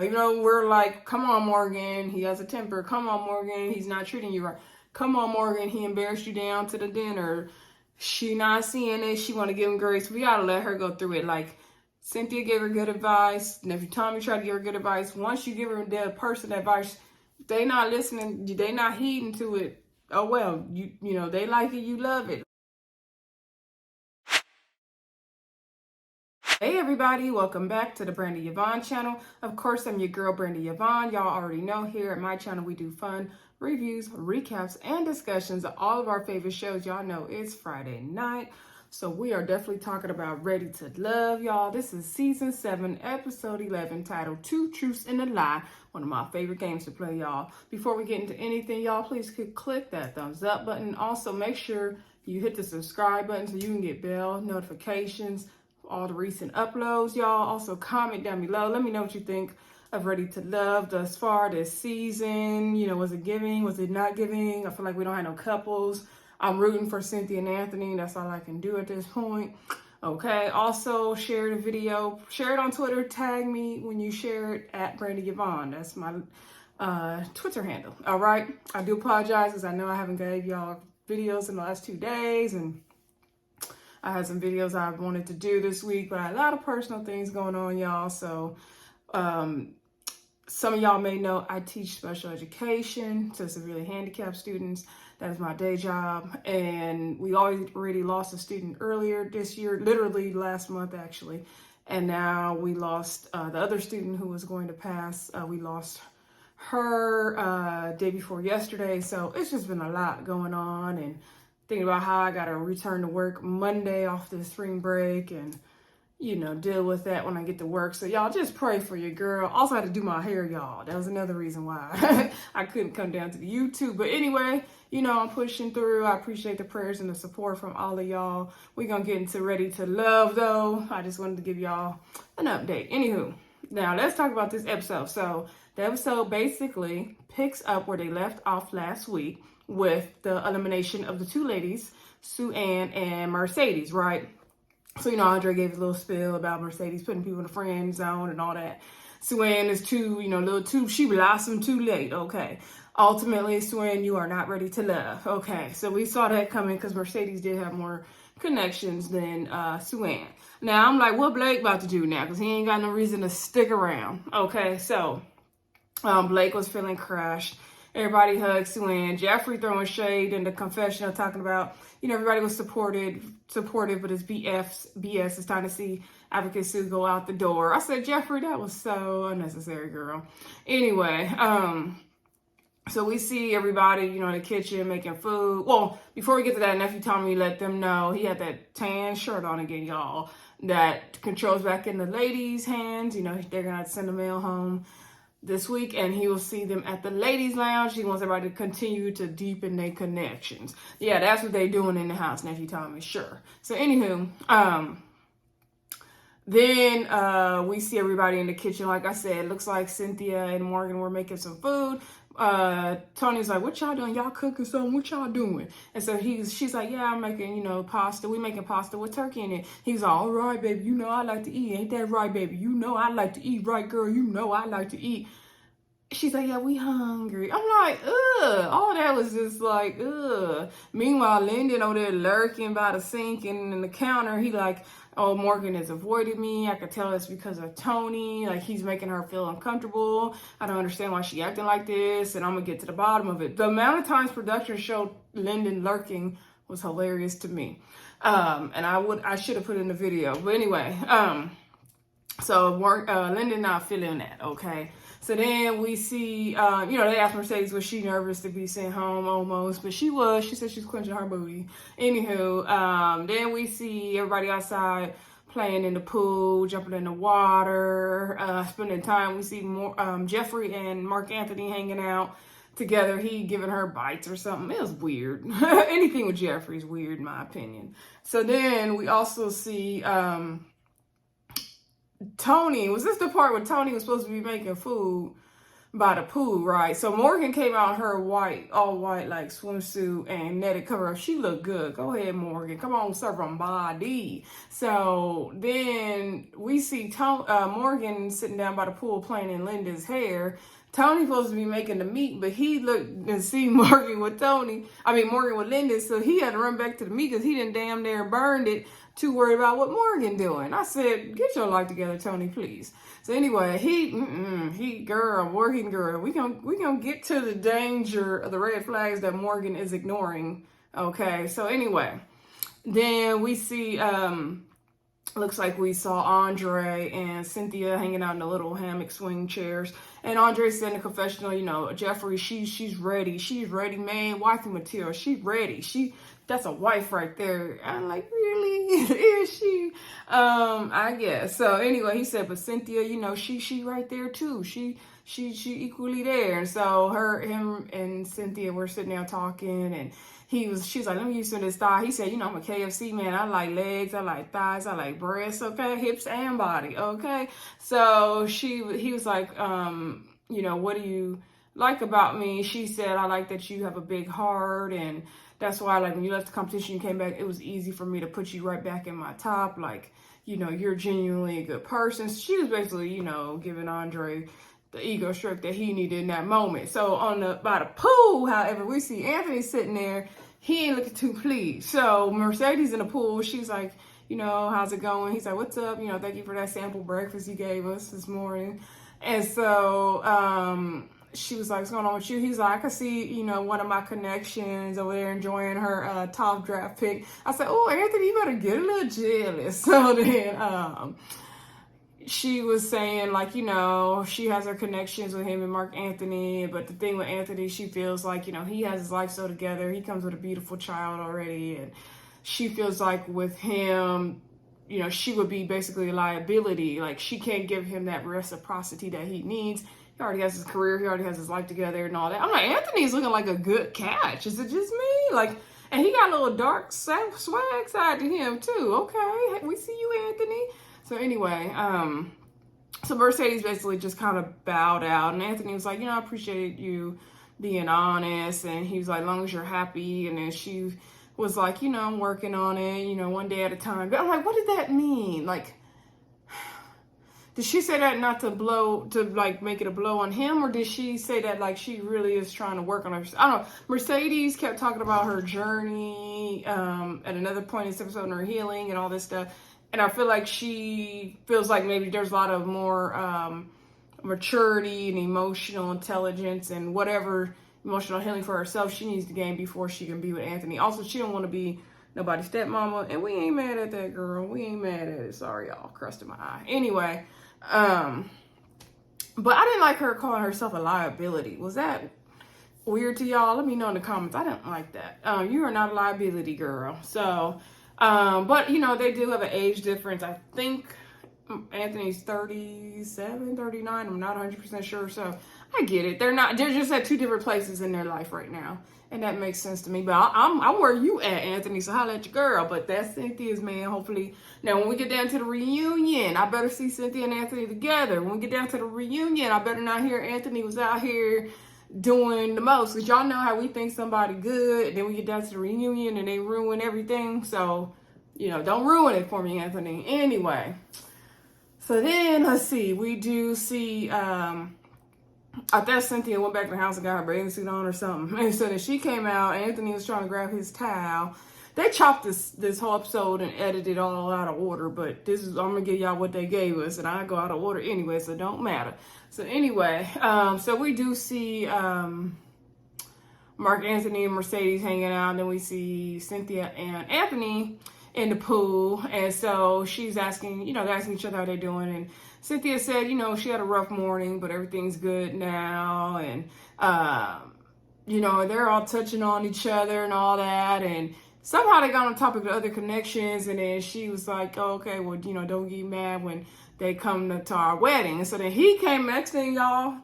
You know, we're like, come on, Morgan, he has a temper. Come on, Morgan, he's not treating you right. Come on, Morgan, he embarrassed you down to the dinner. She not seeing it. She want to give him grace. We got to let her go through it. Like, Cynthia gave her good advice. Nephew Tommy tried to give her good advice. Once you give her the person advice, they not listening. They not heeding to it. Oh, well, you know, they like it. You love it. Hey everybody, welcome back to the Brandy Yvonne channel. Of course, I'm your girl Brandy Yvonne. Y'all already know here at my channel we do fun reviews, recaps, and discussions of all of our favorite shows. Y'all know it's Friday night, so we are definitely talking about Ready to Love, y'all. This is season 7, episode 11, titled Two Truths and a Lie. One of my favorite games to play, y'all. Before we get into anything, y'all, please click that thumbs up button. Also, make sure you hit the subscribe button so you can get bell notifications, all the recent uploads, y'all. Also comment down below. Let me know what you think of Ready to Love thus far this season. You know, was it giving? Was it not giving? I feel like we don't have no couples. I'm rooting for Cynthia and Anthony. That's all I can do at this point. Okay. Also, share the video. Share it on Twitter. Tag me when you share it at Brandy Yvonne. That's my Twitter handle. All right. I do apologize because I know I haven't gave y'all videos in the last 2 days, and I had some videos I wanted to do this week, but I had a lot of personal things going on, y'all. So some of y'all may know I teach special education to severely handicapped students. That is my day job. And we already lost a student earlier this year, literally last month, actually. And now we lost the other student who was going to pass. We lost her day before yesterday. So it's just been a lot going on, and thinking about how I got to return to work Monday off the spring break and, you know, deal with that when I get to work. So y'all just pray for your girl. Also had to do my hair, y'all. That was another reason why I couldn't come down to the YouTube. But anyway, you know, I'm pushing through. I appreciate the prayers and the support from all of y'all. We're going to get into Ready to Love, though. I just wanted to give y'all an update. Anywho, now let's talk about this episode. So the episode basically picks up where they left off last week with the elimination of the two ladies, SuAnn and Mercedes, right? So, you know, Andre gave a little spiel about Mercedes putting people in the friend zone and all that. SuAnn is she blossomed too late, okay. Ultimately, SuAnn, you are not ready to love, okay. So we saw that coming because Mercedes did have more connections than SuAnn. Now, I'm like, what Blake about to do now? Because he ain't got no reason to stick around, okay. So Blake was feeling crushed. Everybody hugged SuAnn. Jeffrey throwing shade in the confessional, talking about, you know, everybody was supportive, but it's BS. It's time to see Advocate Sue go out the door. I said, Jeffrey, that was so unnecessary, girl. Anyway, so we see everybody, you know, in the kitchen making food. Well, before we get to that, Nephew Tommy let them know he had that tan shirt on again, y'all, that controls back in the ladies' hands. You know, they're going to send the mail home this week, and he will see them at the ladies' lounge. He wants everybody to continue to deepen their connections. Yeah, that's what they're doing in the house, Nephew Tommy, sure. So anywho, then we see everybody in the kitchen. Like I said, it looks like Cynthia and Morgan were making some food. Tony's like, what y'all doing? Y'all cooking something? What y'all doing? And so she's like, yeah, I'm making, you know, pasta. We making pasta with turkey in it. He's all right, baby. You know I like to eat. Ain't that right, baby? You know I like to eat, right, girl? You know I like to eat. She's like, yeah, we hungry. I'm like, ugh. All that was just like, ugh. Meanwhile, Lyndon over there lurking by the sink and in the counter. He like, oh, Morgan has avoided me. I could tell it's because of Tony. Like, he's making her feel uncomfortable. I don't understand why she acting like this, and I'm going to get to the bottom of it. The amount of times production showed Lyndon lurking was hilarious to me. And I should have put it in the video. But anyway, so Lyndon not feeling that, okay? So then we see, you know, they asked Mercedes, was she nervous to be sent home almost? But she was. She said she's clenching her booty. Anywho, then we see everybody outside playing in the pool, jumping in the water, spending time. We see more Jeffrey and Mark Anthony hanging out together. He giving her bites or something. It was weird. Anything with Jeffrey is weird, in my opinion. So then we also see Tony. Was this the part where Tony was supposed to be making food? by the pool, right? So Morgan came out in her white, all white, like swimsuit and netted cover up. She looked good. Go ahead, Morgan. Come on, serve on body. So then we see Morgan sitting down by the pool playing in Lyndon's hair. Tony's supposed to be making the meat, but he looked and see Morgan with Morgan with Lyndon, so he had to run back to the meat because he didn't damn near burned it, too worried about what Morgan doing. I said, get your life together, Tony, please. So anyway, Morgan girl, we gonna get to the danger of the red flags that Morgan is ignoring. Okay, so anyway, then we see, looks like we saw Andre and Cynthia hanging out in the little hammock swing chairs. And Andre said in the confessional, Jeffrey, she's ready. She's ready, man. Wifey material. She's ready. That's a wife right there. I'm like, really? Is she? I guess. So anyway, he said, but Cynthia, she right there too. She equally there. And so him and Cynthia were sitting there talking, and she's like, let me use some of this thigh. He said, I'm a KFC man. I like legs, I like thighs, I like breasts, okay, hips and body, okay. So he was like, what do you like about me? She said, I like that you have a big heart, and that's why, like, when you left the competition, you came back, it was easy for me to put you right back in my top. Like, you're genuinely a good person. So she was basically, giving Andre the ego stroke that he needed in that moment. So by the pool, however, we see Anthony sitting there. He ain't looking too pleased. So Mercedes in the pool, she's like, how's it going? He's like, what's up? Thank you for that sample breakfast you gave us this morning. And so she was like, what's going on with you? He's like, I can see, one of my connections over there enjoying her top draft pick. I said, oh, Anthony, you better get a little jealous. So then she was saying, like, she has her connections with him and Mark Anthony, but the thing with Anthony, she feels like, he has his life so together. He comes with a beautiful child already, and she feels like with him, she would be basically a liability. Like, she can't give him that reciprocity that he needs. He already has his career, he already has his life together and all that. I'm like, Anthony's looking like a good catch. Is it just me? Like, and he got a little dark swag side to him too. Okay, we see you, Anthony. So anyway, so Mercedes basically just kind of bowed out, and Anthony was like, I appreciate you being honest, and he was like, as long as you're happy. And then she was like, I'm working on it, one day at a time. But I'm like, what did that mean? Like, did she say that not to like make it a blow on him, or did she say that like she really is trying to work on her? I don't know. Mercedes kept talking about her journey at another point in this episode, and her healing and all this stuff. And I feel like she feels like maybe there's a lot of more maturity and emotional intelligence and whatever emotional healing for herself she needs to gain before she can be with Anthony. Also, she don't want to be nobody's stepmama, and we ain't mad at that girl. We ain't mad at it. Sorry, y'all. Crust in my eye. Anyway, but I didn't like her calling herself a liability. Was that weird to y'all? Let me know in the comments. I didn't like that. You are not a liability, girl. So... but they do have an age difference. I think Anthony's 37, 39. I'm not 100% sure. So I get it. They're just at two different places in their life right now. And that makes sense to me. But I'm where you at, Anthony. So holla at your girl. But that's Cynthia's man. Hopefully. Now, when we get down to the reunion, I better see Cynthia and Anthony together. When we get down to the reunion, I better not hear Anthony was out here doing the most, because y'all know how we think somebody good, and then we get down to the reunion and they ruin everything. So don't ruin it for me, Anthony. Anyway, so then let's see, we do see I thought Cynthia went back to the house and got her bathing suit on or something, and so then she came out. Anthony was trying to grab his towel. They chopped this whole episode and edited it all out of order, but I'm gonna give y'all what they gave us, and I go out of order anyway, so it don't matter. So anyway, so we do see Mark Anthony and Mercedes hanging out, and then we see Cynthia and Anthony in the pool, and so she's asking, they're asking each other how they're doing, and Cynthia said, she had a rough morning, but everything's good now, and they're all touching on each other and all that, and somehow they got on topic of other connections, and then she was like, oh, okay, well, don't get mad when they come to our wedding. And so then next thing, y'all,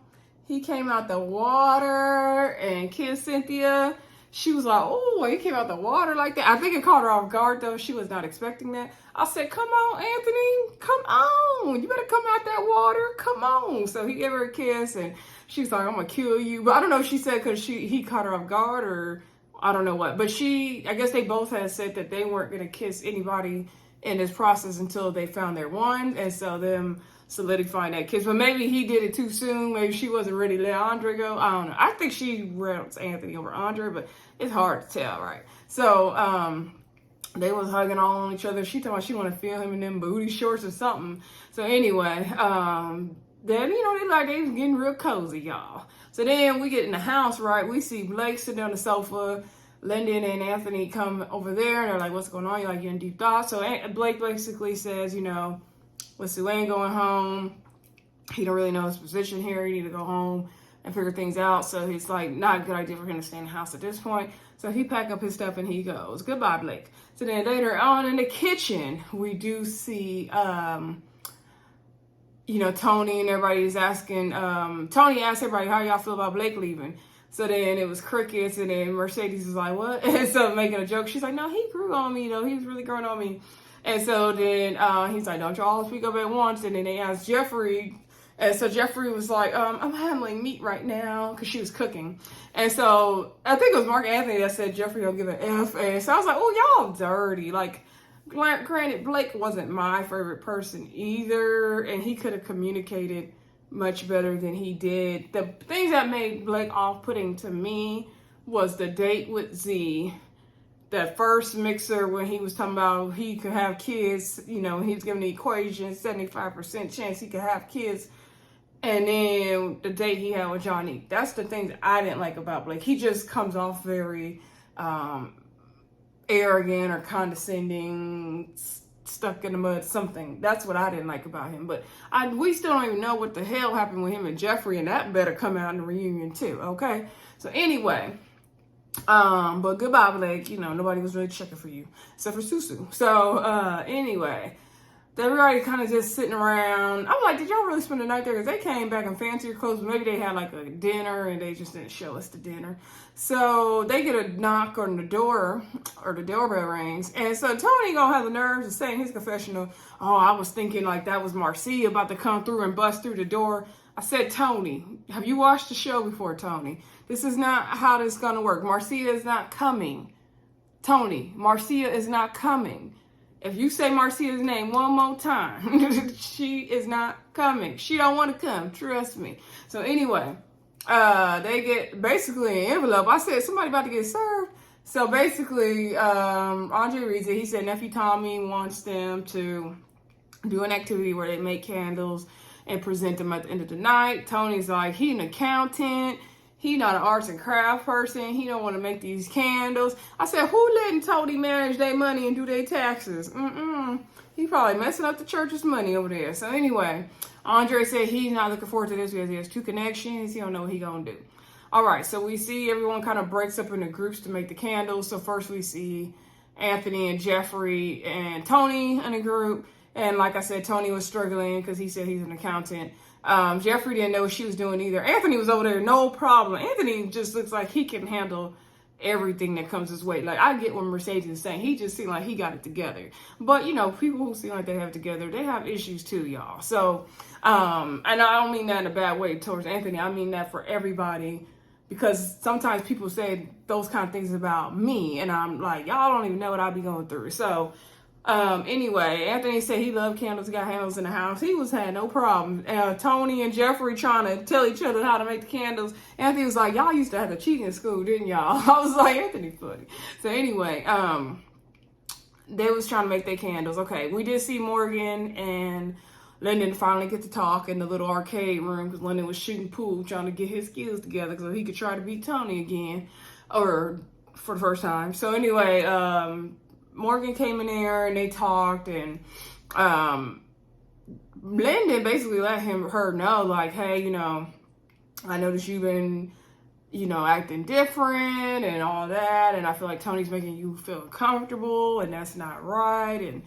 he came out the water and kissed Cynthia. She was like, oh, he came out the water like that. I think it caught her off guard, though. She was not expecting that. I said, come on, Anthony, come on. You better come out that water. Come on. So he gave her a kiss, and she was like, I'm going to kill you. But I don't know if she said because he caught her off guard or I don't know what. But I guess they both had said that they weren't going to kiss anybody in this process until they found their one. And so them solidifying that kiss. But maybe he did it too soon. Maybe she wasn't ready to let Andre go. I don't know. I think she rounds Anthony over Andre, but it's hard to tell, right? So they was hugging all on each other. She told me she want to feel him in them booty shorts or something. So anyway, then they was getting real cozy, y'all. So then we get in the house, right? We see Blake sitting on the sofa. Lyndon and Anthony come over there and they're like, what's going on? You're like, you're in deep thought. So Blake basically says, with SuAnn going home, he don't really know his position here. He need to go home and figure things out. So he's like, not a good idea for him to stay in the house at this point. So he pack up his stuff and he goes. Goodbye, Blake. So then later on in the kitchen, we do see, Tony and everybody's asking, Tony asked everybody, how y'all feel about Blake leaving? So then it was crickets, and then Mercedes is like, what? And so making a joke. She's like, no, he grew on me, he was really growing on me. And so then he's like, don't y'all speak up at once? And then they asked Jeffrey. And so Jeffrey was like, I'm handling meat right now because she was cooking. And so I think it was Mark Anthony that said Jeffrey don't give an F. And so I was like, oh, y'all dirty. Like, granted, Blake wasn't my favorite person either. And he could have communicated much better than he did. The things that made Blake off-putting to me was the date with Z. That first mixer when he was talking about he could have kids, he was giving the equation, 75% chance he could have kids. And then the date he had with Johnny. That's the things I didn't like about Blake. He just comes off very arrogant or condescending, stuck in the mud, something. That's what I didn't like about him. But we still don't even know what the hell happened with him and Jeffrey, and that better come out in the reunion too, okay? So anyway, but goodbye, Blake. Nobody was really checking for you except for Susu. So anyway, everybody kind of just sitting around. I'm like, did y'all really spend the night there? Because they came back in fancier clothes. Maybe they had like a dinner and they just didn't show us the dinner. So they get a knock on the door, or the doorbell rings. And so Tony gonna have the nerves to say in his confessional, oh, I was thinking like that was Marcia about to come through and bust through the door. I said, Tony, have you watched the show before, Tony? This is not how this is gonna work. Marcia is not coming. Tony, Marcia is not coming. If you say Marcia's name one more time, she is not coming. She don't want to come. Trust me. So anyway, they get basically an envelope. I said, somebody about to get served. So basically, Andre reads it. He said, Nephew Tommy wants them to do an activity where they make candles and present them at the end of the night. Tony's like, he an accountant. He not an arts and craft person. He don't want to make these candles. I said, who letting Tony manage their money and do their taxes? He probably messing up the church's money over there. So anyway, Andre said he's not looking forward to this because he has 2 connections. He don't know what he gonna do. All right, so we see everyone kind of breaks up into groups to make the candles. So first we see Anthony and Jeffrey and Tony in a group. And like I said, Tony was struggling because he said he's an accountant. Jeffrey didn't know what she was doing either. Anthony was over there, no problem. Anthony just looks like he can handle everything that comes his way. Like, I get what Mercedes is saying. He just seemed like he got it together. But, people who seem like they have it together, they have issues too, y'all. So, and I don't mean that in a bad way towards Anthony. I mean that for everybody. Because sometimes people say those kind of things about me. And I'm like, y'all don't even know what I be going through. So, anyway, Anthony said he loved candles, got candles in the house. He had no problem. Tony and Jeffrey trying to tell each other how to make the candles. Anthony was like, y'all used to have to cheat in school, didn't y'all? I was like, Anthony funny. So anyway, they was trying to make their candles. Okay, we did see Morgan and Lyndon finally get to talk in the little arcade room because Lyndon was shooting pool, trying to get his skills together so he could try to beat Tony again, or for the first time. So anyway, Morgan came in there and they talked, and Lyndon basically let her know, like, hey, I noticed you've been, acting different and all that, and I feel like Tony's making you feel comfortable, and that's not right. And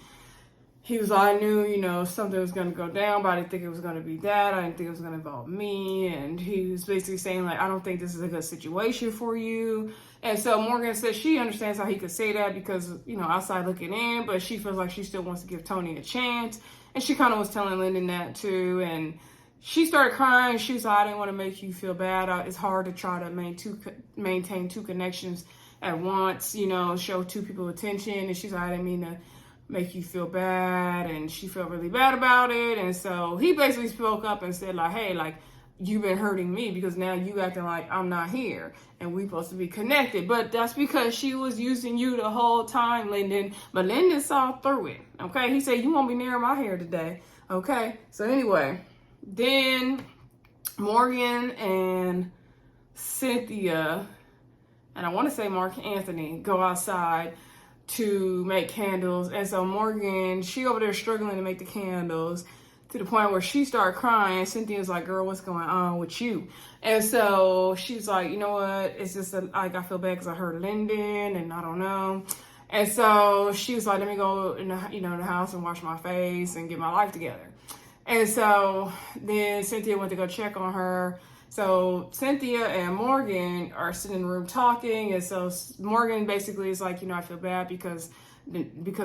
he was like, I knew, you know, something was going to go down, but I didn't think it was going to be that. I didn't think it was going to involve me. And he was basically saying, like, I don't think this is a good situation for you. And so Morgan said she understands how he could say that because, you know, outside looking in, but she feels like she still wants to give Tony a chance. And she kind of was telling Lyndon that too. And she started crying. She was like, I didn't want to make you feel bad. It's hard to try to maintain two connections at once, you know, show two people attention. And she's like, I didn't mean to make you feel bad. And she felt really bad about it. And so he basically spoke up and said, like, hey, like, you've been hurting me because now you acting like I'm not here and we supposed to be connected. But that's because she was using you the whole time, Lyndon. But Lyndon saw through it. Okay. He said, you won't be near my hair today. Okay. So anyway, then Morgan and Cynthia, and I want to say Mark Anthony, go outside to make candles. And so Morgan, she over there struggling to make the candles to the point where she started crying. Cynthia's like, girl, what's going on with you? And so she's like, you know what? It's just like, I feel bad because I heard Lyndon and I don't know. And so she was like, let me go in the, you know, in the house and wash my face and get my life together. And so then Cynthia went to go check on her. So Cynthia and Morgan are sitting in the room talking. And so Morgan basically is like, you know, I feel bad because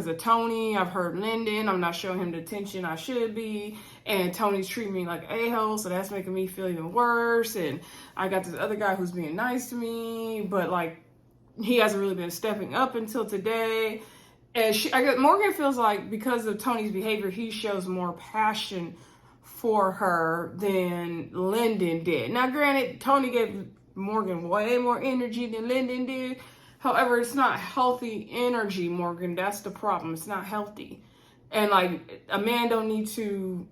of Tony. I've heard Lyndon. I'm not showing him the attention I should be. And Tony's treating me like an a-hole. So that's making me feel even worse. And I got this other guy who's being nice to me, but like he hasn't really been stepping up until today. And I guess Morgan feels like because of Tony's behavior, he shows more passion for her than Lyndon did. Now, granted, Tony gave Morgan way more energy than Lyndon did. However, it's not healthy energy, Morgan. That's the problem. It's not healthy. And like a man don't need to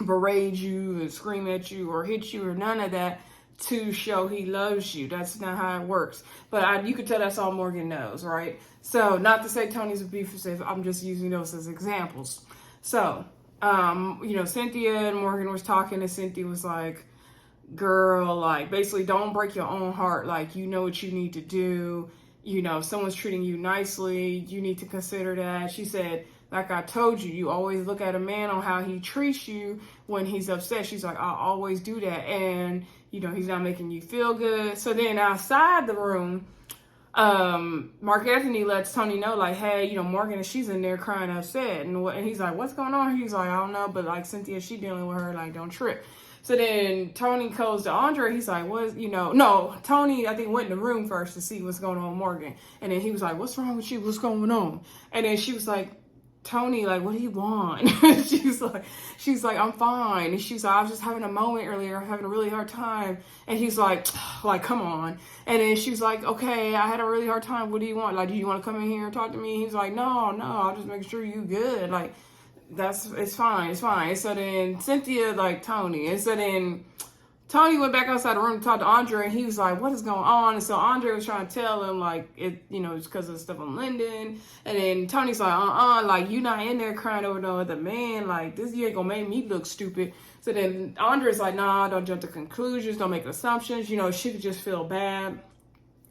berate you and scream at you or hit you or none of that to show he loves you. That's not how it works. But you could tell that's all Morgan knows, right? So not to say Tony's abusive. I'm just using those as examples. So, you know, Cynthia and Morgan was talking and Cynthia was like, girl, like basically don't break your own heart. Like, you know what you need to do. You know, if someone's treating you nicely, you need to consider that. She said, like I told you, you always look at a man on how he treats you when he's upset. She's like, I'll always do that. And, you know, he's not making you feel good. So then outside the room, Mark Anthony lets Tony know, like, hey, you know, Morgan, she's in there crying upset. And he's like, what's going on? He's like, I don't know. But like Cynthia, she dealing with her, like, don't trip. So then Tony goes to Andre. He's like, what, you know, no, Tony, I think, went in the room first to see what's going on with Morgan. And then he was like, what's wrong with you? What's going on? And then she was like, Tony, like, what do you want? she's like, I'm fine. And she's like, I was just having a moment earlier, having a really hard time. And he's like, come on. And then she's like, okay, I had a really hard time. What do you want? Like, do you want to come in here and talk to me? He's like, no, I'll just make sure you good. Like, it's fine. And so then Cynthia, like, Tony. And so then Tony went back outside the room to talk to Andre, and he was like, what is going on? And so Andre was trying to tell him, like, it, you know, it's because of the stuff on Lyndon. And then Tony's like, like, you not in there crying over no other man. Like, this, you ain't gonna make me look stupid. So then Andre's like, nah, don't jump to conclusions. Don't make assumptions. You know, she could just feel bad.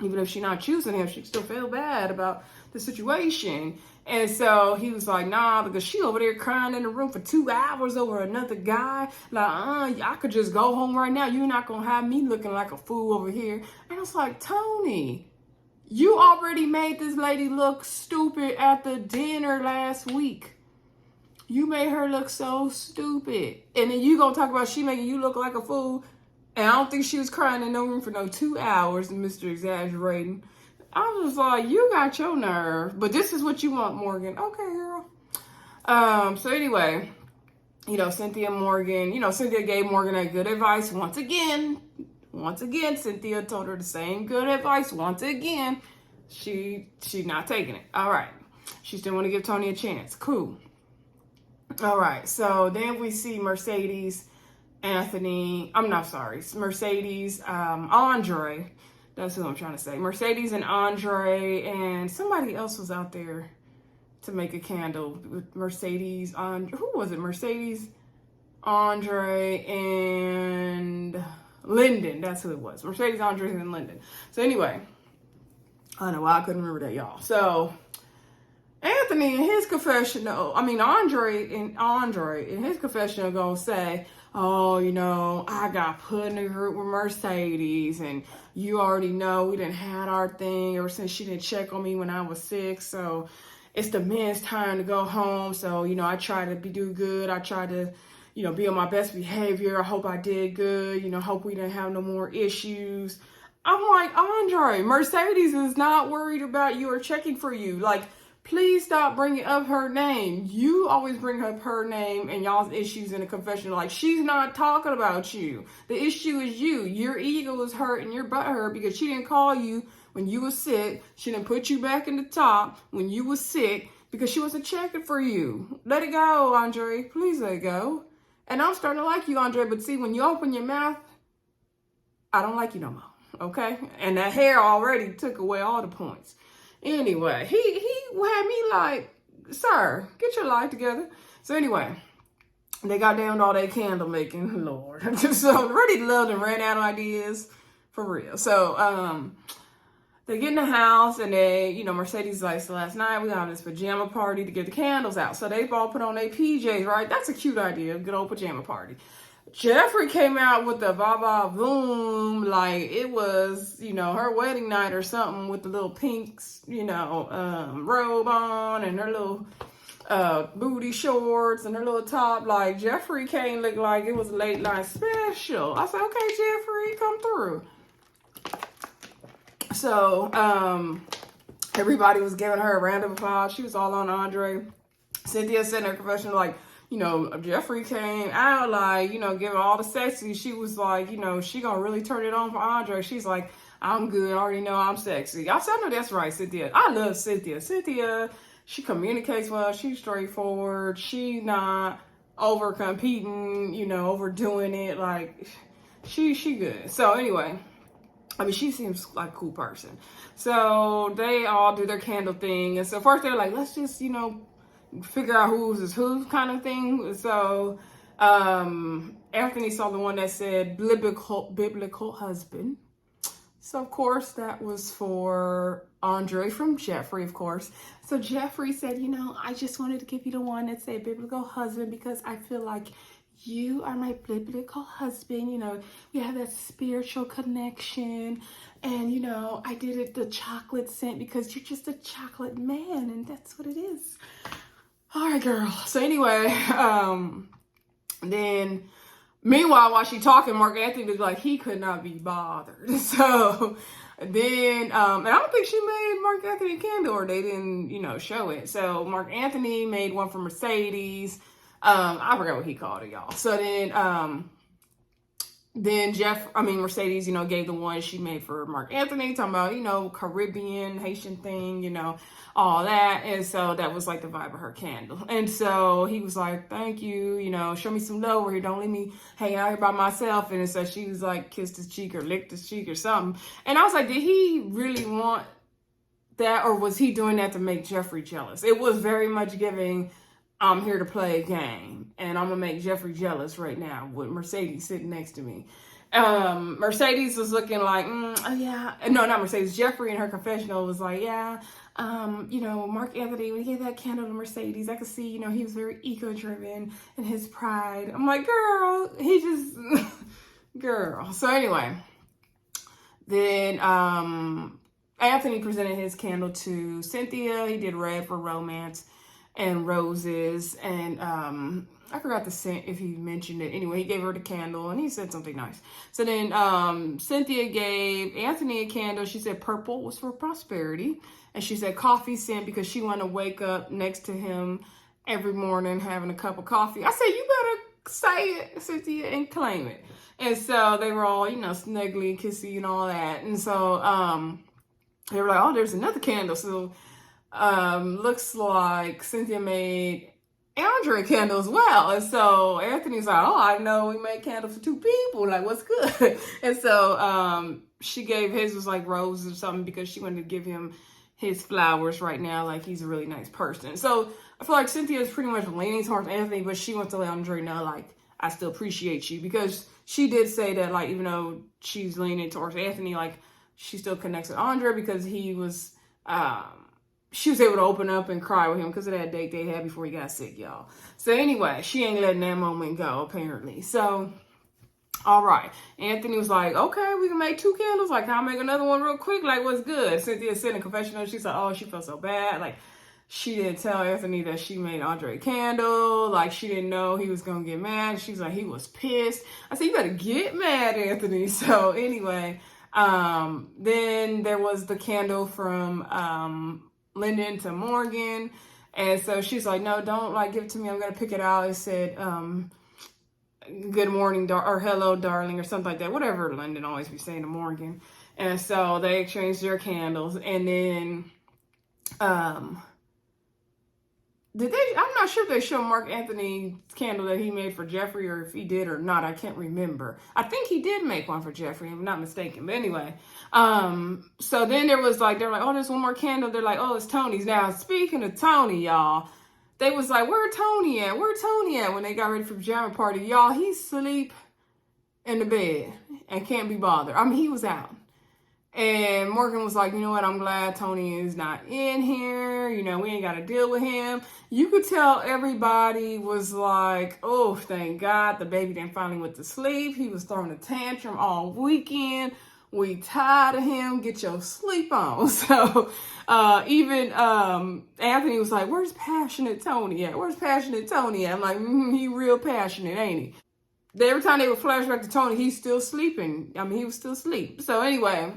Even if she's not choosing him, she could still feel bad about the situation. And so he was like, nah, because she over there crying in the room for 2 hours over another guy. Like, I could just go home right now. You're not going to have me looking like a fool over here. And I was like, Tony, you already made this lady look stupid at the dinner last week. You made her look so stupid. And then you going to talk about she making you look like a fool. And I don't think she was crying in no room for no 2 hours, Mr. Exaggerating. I was like, you got your nerve. But this is what you want, Morgan. Okay, girl. So anyway, you know, Cynthia and Morgan, you know, Cynthia gave Morgan that good advice once again. Cynthia told her the same good advice once again. She's not taking it. All right. She still want to give Tony a chance. Cool. All right. So then we see Mercedes, Andre. That's who I'm trying to say. Mercedes and Andre, and somebody else was out there to make a candle with Mercedes. Who was it? Mercedes, Andre, and Lyndon. That's who it was. Mercedes, Andre, and Lyndon. So anyway, I don't know why I couldn't remember that, y'all. So, and Anthony in his confessional, Andre in his confessional gonna say, oh, I got put in a group with Mercedes, and you already know we didn't had our thing ever since she didn't check on me when I was sick. So it's the men's time to go home. So, I try to do good. I try to, be on my best behavior. I hope I did good. Hope we didn't have no more issues. I'm like, Andre, Mercedes is not worried about you or checking for you. Like, please stop bringing up her name. You always bring up her name and y'all's issues in a confessional. Like, she's not talking about you. The issue is you. Your ego is hurt and your butt hurt because she didn't call you when you was sick. She didn't put you back in the top when you was sick because she wasn't checking for you. Let it go, Andre. Please let it go. And I'm starting to like you, Andre. But see, when you open your mouth, I don't like you no more. Okay? And that hair already took away all the points. Anyway, he had me like, sir, get your life together. So anyway, they got down to all that candle making, Lord. So already loved and ran out of ideas for real. So they get in the house and they, Mercedes like, so last night we got this pajama party to get the candles out. So they've all put on their PJs, right? That's a cute idea, good old pajama party. Jeffrey came out with the va-va-voom, like it was, her wedding night or something with the little pinks, robe on and her little booty shorts and her little top. Like, Jeffrey came look like it was a late night special. I said, okay, Jeffrey, come through. So, everybody was giving her a round of applause. She was all on Andre. Cynthia said in her confession, like, Jeffrey came out like, giving all the sexy. She was like, she gonna really turn it on for Andre. She's like, I'm good. I already know I'm sexy. I said, I know that's right, Cynthia. I love Cynthia. Cynthia, she communicates well. She's straightforward. She not over competing, overdoing it. Like, she good. So anyway, she seems like a cool person. So they all do their candle thing. And so first they're like, let's just, figure out whose is who kind of thing. So Anthony saw the one that said biblical husband. So of course that was for Andre from Jeffrey, of course. So Jeffrey said, I just wanted to give you the one that said biblical husband because I feel like you are my biblical husband. We have that spiritual connection. And, I did it the chocolate scent because you're just a chocolate man. And that's what it is. All right, girl. So anyway, then meanwhile, while she talking, Mark Anthony was like, he could not be bothered. So then, and I don't think she made Mark Anthony a candle or they didn't, show it. So Mark Anthony made one for Mercedes. I forgot what he called it, y'all. So then Mercedes, gave the one she made for Mark Anthony, talking about, Caribbean, Haitian thing, all that. And so that was like the vibe of her candle. And so he was like, thank you, show me some love over here. Don't leave me hanging out here by myself. And so she was like, kissed his cheek or licked his cheek or something. And I was like, did he really want that? Or was he doing that to make Jeffrey jealous? It was very much giving, I'm here to play a game and I'm gonna make Jeffrey jealous right now with Mercedes sitting next to me. Mercedes was looking like, yeah. No, not Mercedes. Jeffrey in her confessional was like, yeah, Mark Anthony, when he gave that candle to Mercedes, I could see, he was very ego-driven and his pride. I'm like, girl, he just, girl. So anyway, then Anthony presented his candle to Cynthia. He did red for romance and roses, and I forgot the scent if he mentioned it. Anyway, he gave her the candle and he said something nice. So then Cynthia gave Anthony a candle. She said purple was for prosperity, and she said coffee scent because she wanted to wake up next to him every morning having a cup of coffee. I said, you better say it, Cynthia, and claim it. And so they were all, snuggly and kissy and all that. And so they were like, oh, there's another candle. So looks like Cynthia made Andre a candle as well. And so Anthony's like, oh, I know we made candles for two people. Like, what's good? And so she gave his was like roses or something because she wanted to give him his flowers right now. Like, he's a really nice person. So I feel like Cynthia is pretty much leaning towards Anthony, but she wants to let Andre know, like, I still appreciate you, because she did say that, like, even though she's leaning towards Anthony, like, she still connects with Andre because he was, she was able to open up and cry with him because of that date they had before he got sick, y'all. So anyway, she ain't letting that moment go, apparently. So, all right. Anthony was like, okay, we can make 2 candles. Like, I'll make another one real quick. Like, what's good? Cynthia said in confessional, she's like, oh, she felt so bad. Like, she didn't tell Anthony that she made Andre a candle. Like, she didn't know he was going to get mad. She's like, he was pissed. I said, you better get mad, Anthony. So anyway, then there was the candle from Lyndon to Morgan. And so she's like, no, don't like give it to me. I'm going to pick it out. It said, good morning, or hello, darling, or something like that. Whatever Lyndon always be saying to Morgan. And so they exchanged their candles. And then, I'm not sure if they showed Mark Anthony's candle that he made for Jeffrey, or if he did or not. I can't remember. I think he did make one for Jeffrey, if I'm not mistaken. But anyway, so then there was like, they're like, oh, there's one more candle. They're like, oh, it's Tony's. Now, speaking of Tony, y'all, they was like, where Tony at? Where Tony at? When they got ready for pajama party, y'all, he sleep in the bed and can't be bothered. I mean, he was out. And Morgan was like, you know what? I'm glad Tony is not in here. You know, we ain't got to deal with him. You could tell everybody was like, oh, thank God the baby then finally went to sleep. He was throwing a tantrum all weekend. We tired of him. Get your sleep on. So even Anthony was like, where's passionate Tony at? Where's passionate Tony at? I'm like, he real passionate, ain't he? Every time they would flash back to Tony, he's still sleeping. I mean, he was still asleep. So anyway,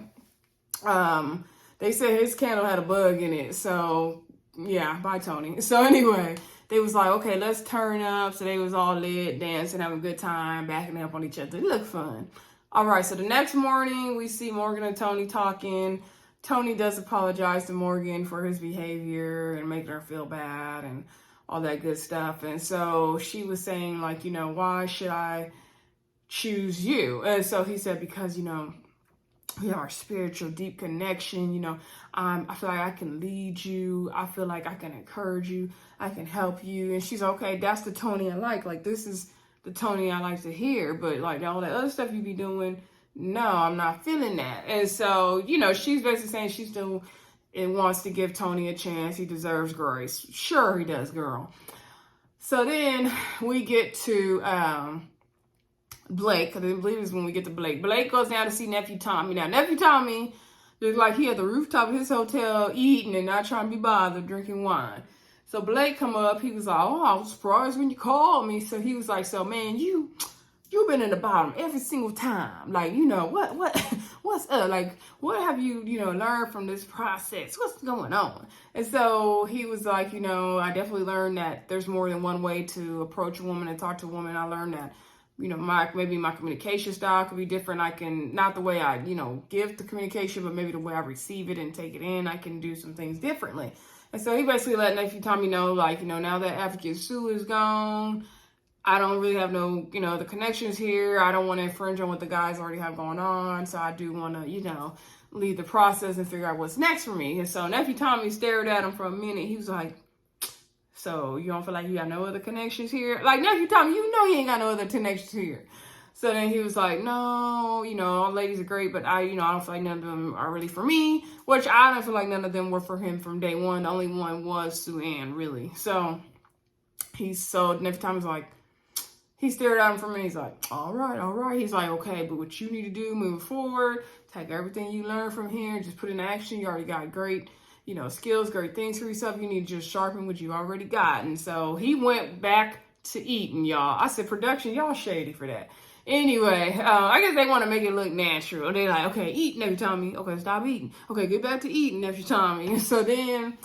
they said his candle had a bug in it. So yeah, bye Tony. So anyway, they was like, okay, let's turn up. So they was all lit, dancing, having a good time, backing up on each other. It looked fun. All right, so the next morning, we see Morgan and Tony talking. Tony does apologize to Morgan for his behavior and making her feel bad and all that good stuff. And so she was saying, like, you know, why should I choose you? And so he said, because, you know, we have our spiritual deep connection. You know, I feel like I can lead you. I feel like I can encourage you. I can help you. And she's okay, that's the Tony I like. Like, this is the Tony I like to hear. But like all that other stuff you be doing, no, I'm not feeling that. And so, you know, she's basically saying she still wants to give Tony a chance. He deserves grace. Sure he does, girl. So then we get to Blake. I believe it's when we get to Blake. Blake goes down to see Nephew Tommy. Now, Nephew Tommy looked like he at the rooftop of his hotel eating and not trying to be bothered, drinking wine. So Blake come up. He was like, oh, I was surprised when you called me. So he was like, so man, you've been in the bottom every single time. Like, you know, what's up? Like, what have you, you know, learned from this process? What's going on? And so he was like, you know, I definitely learned that there's more than one way to approach a woman and talk to a woman. I learned that, you know, maybe my communication style could be different. I can, not the way I, you know, give the communication, but maybe the way I receive it and take it in. I can do some things differently. And so he basically let Nephew Tommy know, like, you know, now that Advocate Sue is gone, I don't really have no, you know, the connections here. I don't want to infringe on what the guys already have going on. So I do want to, you know, lead the process and figure out what's next for me. And so Nephew Tommy stared at him for a minute. He was like, so you don't feel like you got no other connections here? Like, Nephew Tommy, you know he ain't got no other connections here. So then he was like, no, you know, all ladies are great, but I don't feel like none of them are really for me, which I don't feel like none of them were for him from day one. The only one was SuAnn, really. So Nephew Tommy's like, he stared at him for a minute. He's like, all right. He's like, okay, but what you need to do moving forward, take everything you learned from here, just put it in action. You already got great, you know, skills, great things for yourself. You need to just sharpen what you already got. And so he went back to eating, y'all. I said, production, y'all shady for that. Anyway, I guess they want to make it look natural. They're like, okay, eat, Nephew Tommy. Okay, stop eating. Okay, get back to eating, Nephew Tommy. And so then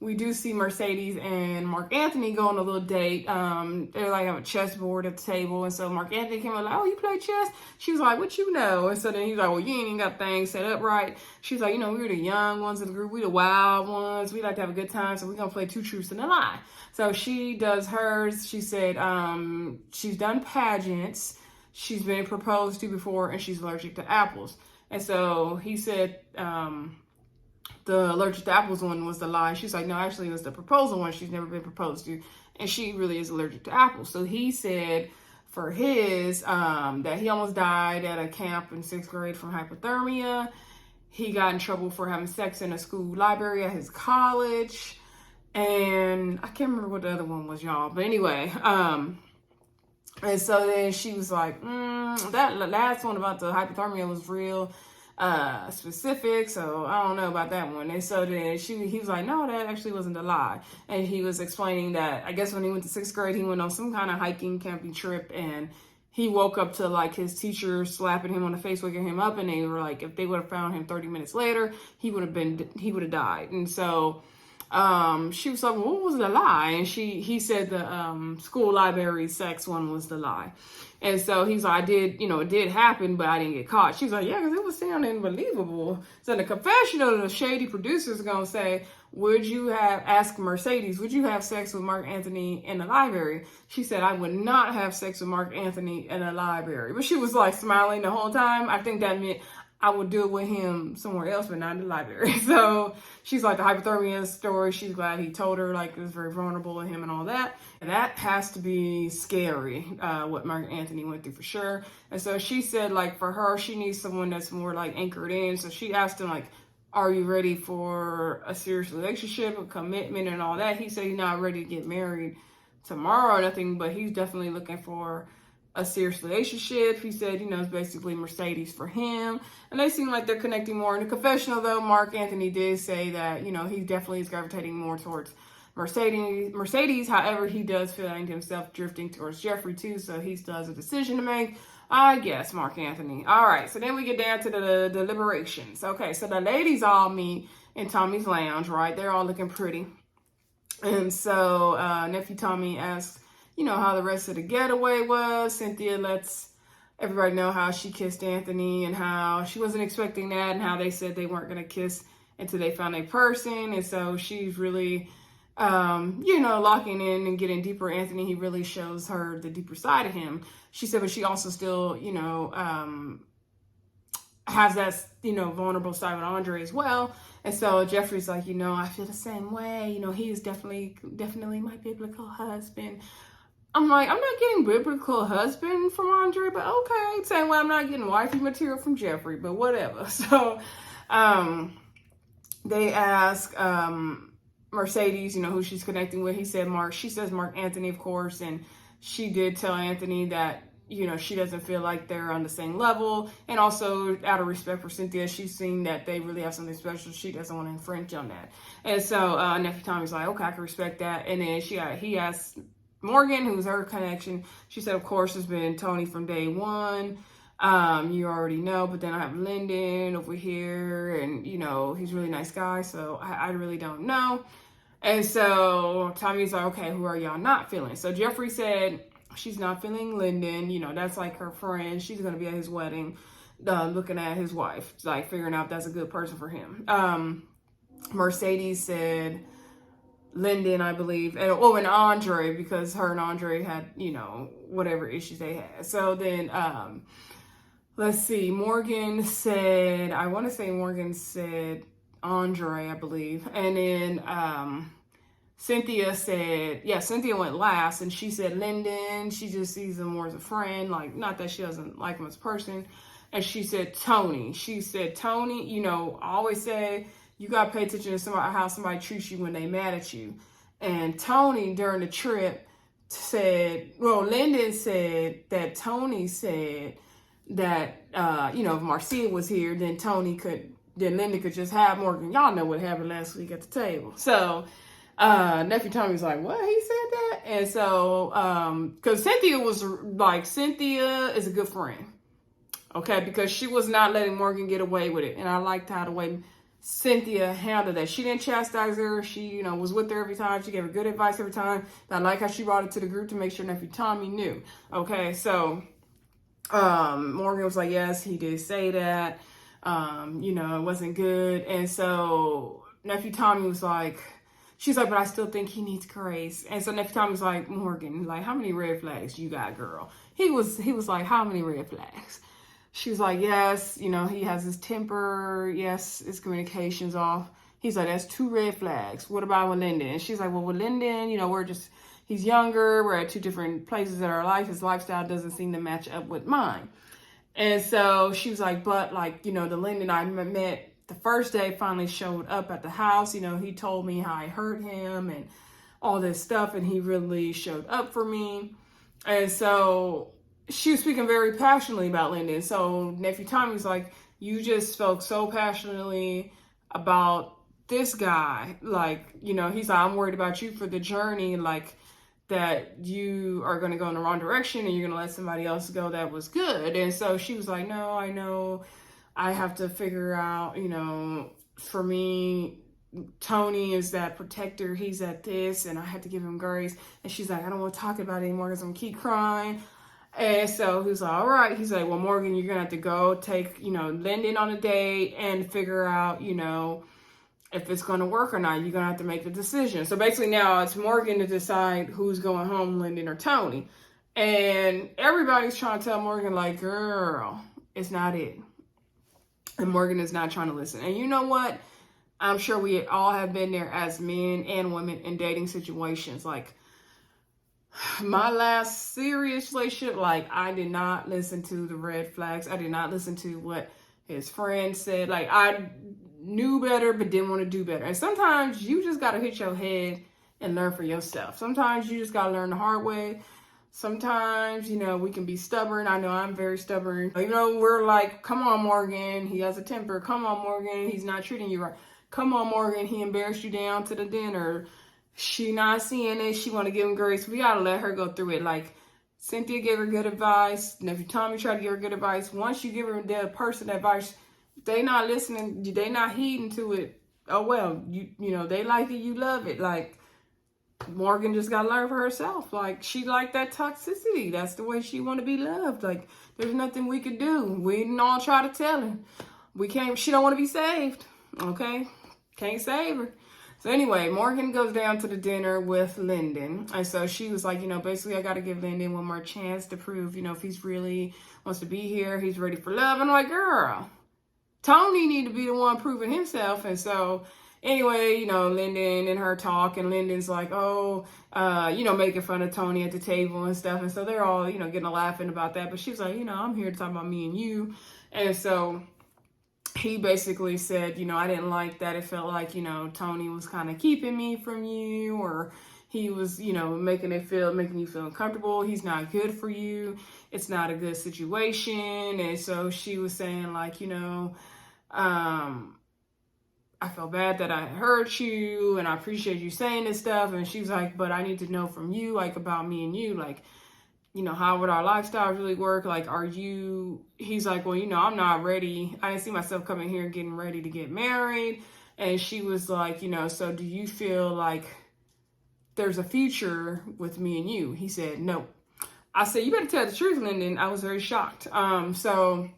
we do see Mercedes and Mark Anthony go on a little date. They're like have a chessboard at the table. And so Mark Anthony came up like, oh, you play chess? She was like, what you know? And so then he's like, well, you ain't even got things set up right. She's like, you know, we're the young ones of the group. We the wild ones. We like to have a good time. So we're going to play 2 truths and a lie. So she does hers. She said she's done pageants. She's been proposed to before, and she's allergic to apples. And so he said the allergic to apples one was the lie. She's like, no, actually it was the proposal one. She's never been proposed to, and she really is allergic to apples. So he said for his that he almost died at a camp in 6th grade from hypothermia. he got in trouble for having sex in a school library at his college. And I can't remember what the other one was, y'all. But anyway, and so then she was like, that last one about the hypothermia was real specific, so I don't know about that one. And so then he was like, no, that actually wasn't a lie. And he was explaining that I guess when he went to 6th grade, he went on some kind of hiking camping trip, and he woke up to like his teacher slapping him on the face, waking him up, and they were like, if they would have found him 30 minutes later, he would have died. And so she was like, well, what was the lie? And he said the school library sex one was the lie. And so he's like, it did happen, but I didn't get caught. She was like, yeah, because it was sounding unbelievable. So in the confessional, the shady producer's going to say, ask Mercedes, would you have sex with Mark Anthony in the library? She said, I would not have sex with Mark Anthony in a library. But she was like smiling the whole time. I think that meant I would do it with him somewhere else, but not in the library. So she's like, the hypothermia story, she's glad he told her, like, it was very vulnerable to him and all that. And that has to be scary, what Mark Anthony went through for sure. And so she said, like, for her, she needs someone that's more, like, anchored in. So she asked him, like, are you ready for a serious relationship, a commitment and all that? He said he's not ready to get married tomorrow or nothing, but he's definitely looking for a serious relationship. He said, it's basically Mercedes for him. And they seem like they're connecting more. In the confessional, though, Mark Anthony did say that, he definitely is gravitating more towards Mercedes. However, he does find himself drifting towards Jeffrey, too. So he still has a decision to make. I guess, Mark Anthony. All right. So then we get down to the deliberations. Okay. So the ladies all meet in Tommy's lounge, right? They're all looking pretty. And so nephew Tommy asks, how the rest of the getaway was. Cynthia lets everybody know how she kissed Anthony and how she wasn't expecting that, and how they said they weren't going to kiss until they found a person. And so she's really, locking in and getting deeper. Anthony, he really shows her the deeper side of him. She said, but she also still, has that, vulnerable side with Andre as well. And so Jeffrey's like, I feel the same way. He is definitely my biblical husband. I'm like, I'm not getting biblical husband from Andre, but okay. Same way I'm not getting wifey material from Jeffrey, but whatever. So they ask Mercedes, who she's connecting with. She says Mark Anthony, of course. And she did tell Anthony that, she doesn't feel like they're on the same level. And also, out of respect for Cynthia, she's seen that they really have something special. She doesn't want to infringe on that. And so nephew Tommy's like, okay, I can respect that. And then he asked Morgan, who's her connection. She said, of course, it's been Tony from day one. You already know, but then I have Lyndon over here, and he's a really nice guy, so I really don't know. And so Tommy's like, okay, who are y'all not feeling? So Jeffrey said she's not feeling Lyndon. That's like her friend. She's gonna be at his wedding, looking at his wife, like figuring out if that's a good person for him. Mercedes said Lyndon, I believe, and Andre, because her and Andre had, whatever issues they had. So then, let's see, Morgan said Andre, I believe. And then Cynthia went last, and she said Lyndon. She just sees him more as a friend, like, not that she doesn't like him as a person. And she said Tony. I always say, you got to pay attention to how somebody treats you when they mad at you. And Tony, during the trip, Lyndon said that Tony said that, if Marcia was here, then Lyndon could just have Morgan. Y'all know what happened last week at the table. So nephew Tommy's like, what? He said that? And so, because Cynthia is a good friend. Okay, because she was not letting Morgan get away with it. And I liked how the way Cynthia handled that. She didn't chastise her. She, was with her every time. She gave her good advice every time. I like how she brought it to the group to make sure nephew Tommy knew. Okay, so Morgan was like, yes, he did say that. It wasn't good. And so nephew Tommy was like, she's like, but I still think he needs grace. And so nephew Tommy was like, Morgan, like, how many red flags you got, girl? He was like, how many red flags? She was like, yes, he has his temper. Yes, his communication's off. He's like, that's 2 red flags. What about with Lyndon? And she's like, well, with Lyndon, he's younger. We're at 2 different places in our life. His lifestyle doesn't seem to match up with mine. And so she was like, but the Lyndon I met the first day finally showed up at the house. You know, he told me how I hurt him and all this stuff, and he really showed up for me. And so she was speaking very passionately about Lyndon. So Nephew Tommy was like, you just spoke so passionately about this guy. Like, you know, he's like, I'm worried about you for the journey, like that you are going to go in the wrong direction and you're going to let somebody else go that was good. And so she was like, no, I know I have to figure out, you know, for me, Tony is that protector. He's at this, and I had to give him grace. And she's like, I don't want to talk about it anymore because I'm gonna keep crying. And so he's like, all right. He's like, well, Morgan, you're gonna have to go take, you know, Lyndon on a date and figure out, you know, if it's gonna work or not. You're gonna have to make the decision. So basically now it's Morgan to decide who's going home, Lyndon or Tony. And everybody's trying to tell Morgan, like, girl, it's not it. And Morgan is not trying to listen. And you know what? I'm sure we all have been there as men and women in dating situations. Like, my last serious relationship, like, I did not listen to the red flags. I did not listen to what his friends said. Like, I knew better but didn't want to do better. And sometimes you just got to hit your head and learn for yourself. Sometimes you just got to learn the hard way. Sometimes, you know, we can be stubborn. I know I'm very stubborn. You know, we're like, come on, Morgan. He has a temper. Come on, Morgan. He's not treating you right. Come on, Morgan. He embarrassed you down to the dinner. She not seeing it. She want to give him grace. We got to let her go through it. Like, Cynthia gave her good advice. Nephew Tommy tried to give her good advice. Once you give her the person advice, they not listening. They not heeding to it. Oh, well, you know, they like it. You love it. Like, Morgan just got to learn for herself. Like, she like that toxicity. That's the way she want to be loved. Like, there's nothing we could do. We didn't all try to tell her. We can't. She don't want to be saved. Okay? Can't save her. So anyway, Morgan goes down to the dinner with Lyndon. And so she was like, you know, basically I got to give Lyndon one more chance to prove, you know, if he's really wants to be here, he's ready for love. And I'm like, girl, Tony need to be the one proving himself. And so anyway, you know, Lyndon and her talk, and Lyndon's like, oh, you know, making fun of Tony at the table and stuff. And so they're all, you know, getting a laughing about that. But she's like, you know, I'm here to talk about me and you. And so he basically said, you know, I didn't like that. It felt like, you know, Tony was kind of keeping me from you, or he was, you know, making you feel uncomfortable. He's not good for you. It's not a good situation. And so she was saying, like, you know, I felt bad that I hurt you, and I appreciate you saying this stuff. And she's like, but I need to know from you, like, about me and you, like, you know, how would our lifestyles really work? Like, he's like, well, you know, I'm not ready. I didn't see myself coming here getting ready to get married. And she was like, you know, so do you feel like there's a future with me and you? He said, no. I said, you better tell the truth, Lyndon. I was very shocked. So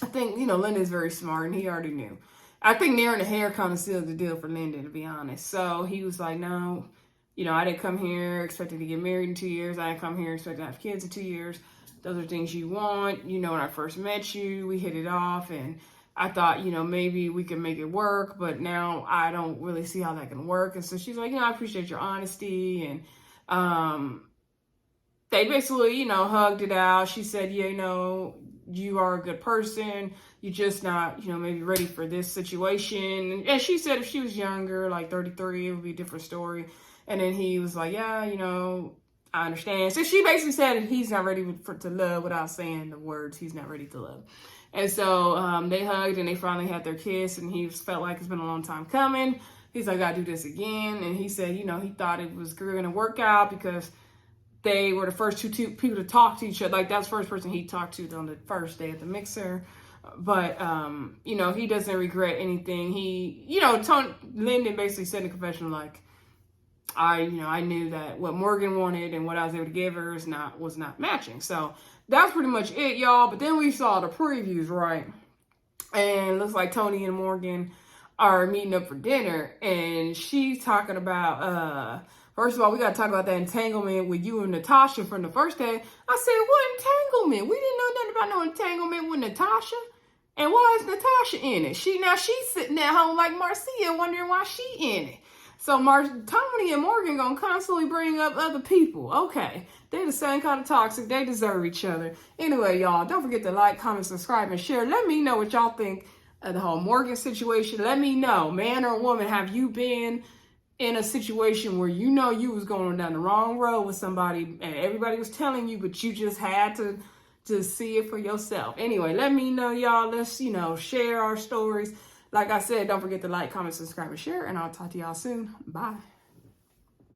I think, you know, Lyndon's very smart, and he already knew. I think narrowing the hair kind of sealed the deal for Lyndon, to be honest. So he was like, no. You know, I didn't come here expecting to get married in 2 years. I didn't come here expecting to have kids in 2 years. Those are things you want. You know, when I first met you, we hit it off. And I thought, you know, maybe we could make it work. But now I don't really see how that can work. And so she's like, you know, I appreciate your honesty. And they basically, you know, hugged it out. She said, yeah, you know, you are a good person. You're just not, you know, maybe ready for this situation. And she said if she was younger, like 33, it would be a different story. And then he was like, yeah, you know, I understand. So she basically said he's not ready to love without saying the words, he's not ready to love. And so they hugged, and they finally had their kiss, and he felt like it's been a long time coming. He's like, I gotta do this again. And he said, you know, he thought it was going to work out because they were the first two people to talk to each other. Like, that was the first person he talked to on the first day at the mixer. But, you know, he doesn't regret anything. Lyndon basically said in the confessional, like, I knew that what Morgan wanted and what I was able to give her was not matching. So that's pretty much it, y'all. But then we saw the previews, right? And it looks like Tony and Morgan are meeting up for dinner. And she's talking about, first of all, we got to talk about that entanglement with you and Natasha from the first day. I said, what entanglement? We didn't know nothing about no entanglement with Natasha. And why is Natasha in it? She's sitting at home like Marcia, wondering why she in it. So Tony and Morgan gonna constantly bring up other people. Okay, they the same kind of toxic. They deserve each other. Anyway, y'all, don't forget to like, comment, subscribe, and share. Let me know what y'all think the whole mortgage situation. Let me know, man or woman, have you been in a situation where you know you was going down the wrong road with somebody and everybody was telling you, but you just had to see it for yourself? Anyway, let me know, y'all. Let's, share our stories. Like I said, don't forget to like, comment, subscribe, and share, and I'll talk to y'all soon. Bye.